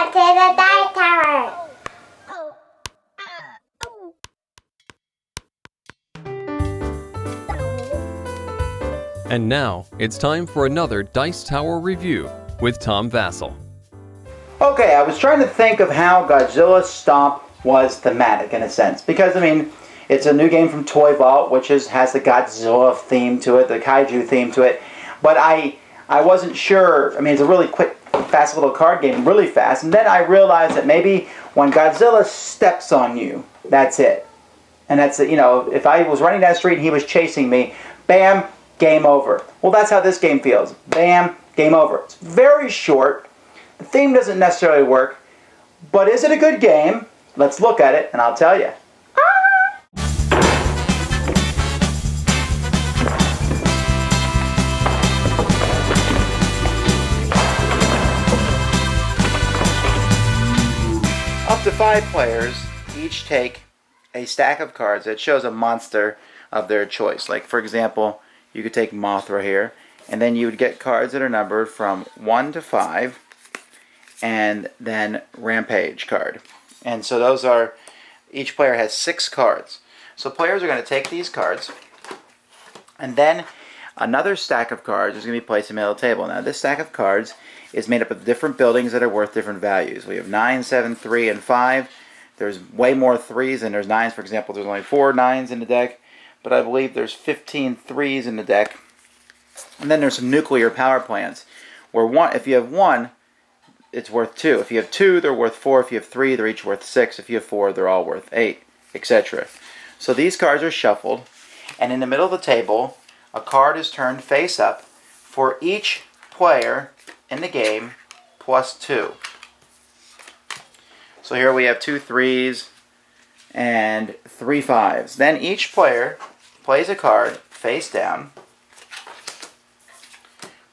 to the Dice Tower. And now, it's time for another Dice Tower review with Tom Vasel. Okay, I was trying to think of how Godzilla Stomp was thematic in a sense. Because, I mean, it's a new game from Toy Vault, which has the Godzilla theme to it, the Kaiju theme to it. But I wasn't sure. I mean, it's a really quick, fast little card game, really fast. And then I realized that maybe when Godzilla steps on you, that's it. And that's, you know, if I was running down the street and he was chasing me, bam, game over. Well, that's how this game feels. Bam, game over. It's very short. The theme doesn't necessarily work. But is it a good game? Let's look at it and I'll tell you. Up to 5 players each take a stack of cards that shows a monster of their choice. Like, for example, you could take Mothra here, and then you would get cards that are numbered from 1 to 5, and then Rampage card. And so those are, each player has 6 cards. So players are going to take these cards, and then another stack of cards is going to be placed in the middle of the table. Now, this stack of cards is made up of different buildings that are worth different values. We have 9, 7, 3, and 5. There's way more 3s than there's 9s. For example, there's only 4 9s in the deck, but I believe there's 15 3s in the deck. And then there's some nuclear power plants, where if you have 1, it's worth 2. If you have 2, they're worth 4. If you have 3, they're each worth 6. If you have 4, they're all worth 8, etc. So these cards are shuffled, and in the middle of the table, a card is turned face up for each player in the game plus 2. So here we have 2 3s and 3 5s. Then each player plays a card face down.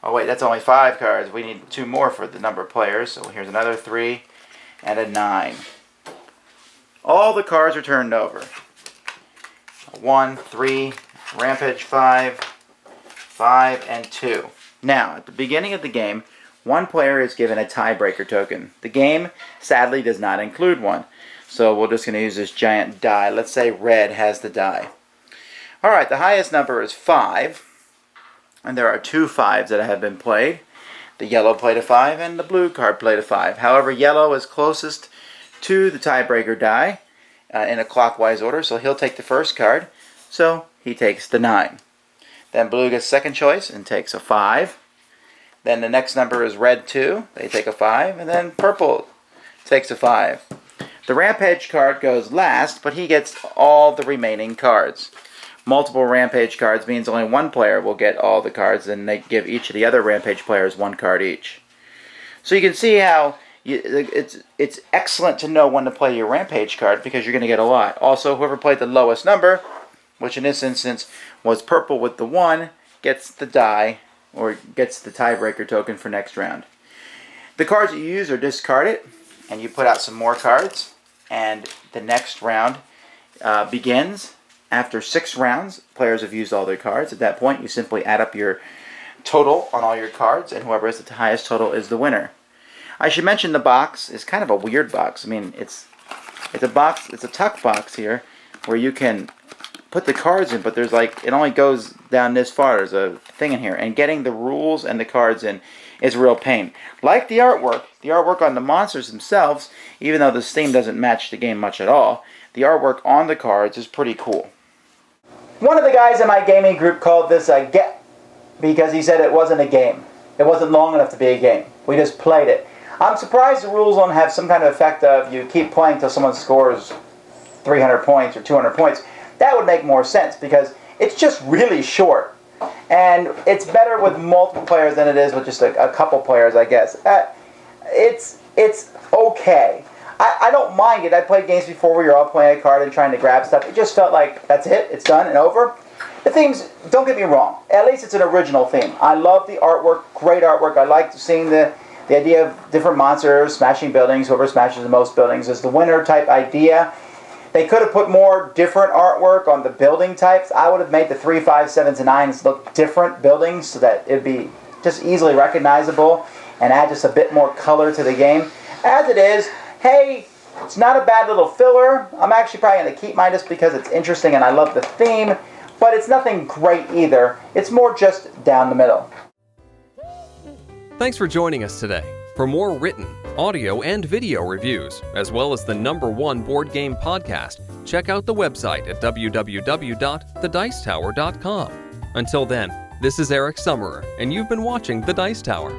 Oh wait, that's only 5 cards. We need 2 more for the number of players. So here's another 3 and a 9. All the cards are turned over. 1, 3, Rampage 5, 5, and 2. Now, at the beginning of the game, one player is given a tiebreaker token. The game, sadly, does not include one. So we're just going to use this giant die. Let's say red has the die. Alright, the highest number is 5. And there are 2 5s that have been played. The yellow played a 5 and the blue card played a 5. However, yellow is closest to the tiebreaker die in a clockwise order. So he'll take the first card. So he takes the 9. Then blue gets second choice and takes a 5. Then the next number is red 2. They take a 5. And then purple takes a 5. The Rampage card goes last, but he gets all the remaining cards. Multiple Rampage cards means only one player will get all the cards, and they give each of the other Rampage players 1 card each. So you can see how it's excellent to know when to play your Rampage card because you're going to get a lot. Also, whoever played the lowest number, which in this instance was purple with the 1, gets the die or gets the tiebreaker token for next round. The cards that you use are discarded, and you put out some more cards, and the next round begins. After 6 rounds, players have used all their cards. At that point, you simply add up your total on all your cards, and whoever has the highest total is the winner. I should mention the box is kind of a weird box. I mean, it's a box. It's a tuck box here, where you can put the cards in, but there's like, it only goes down this far. There's a thing in here, and getting the rules and the cards in is a real pain. Like the artwork on the monsters themselves, even though the theme doesn't match the game much at all, the artwork on the cards is pretty cool. One of the guys in my gaming group called this a get because he said it wasn't a game. It wasn't long enough to be a game. We just played it. I'm surprised the rules don't have some kind of effect of you keep playing till someone scores 300 points or 200 points. That would make more sense because it's just really short. And it's better with multiple players than it is with just a couple players, I guess. It's okay. I don't mind it. I played games before where you're all playing a card and trying to grab stuff. It just felt like that's it. It's done and over. The themes, don't get me wrong. At least it's an original theme. I love the artwork. Great artwork. I like seeing the idea of different monsters smashing buildings. Whoever smashes the most buildings is the winner type idea. They could have put more different artwork on the building types. I would have made the 3, 5, 7s, and 9s look different buildings so that it'd be just easily recognizable and add just a bit more color to the game. As it is, hey, it's not a bad little filler. I'm actually probably going to keep mine just because it's interesting and I love the theme, but it's nothing great either. It's more just down the middle. Thanks for joining us today. For more written, audio, and video reviews, as well as the #1 board game podcast, check out the website at www.thedicetower.com. Until then, this is Eric Summerer, and you've been watching The Dice Tower.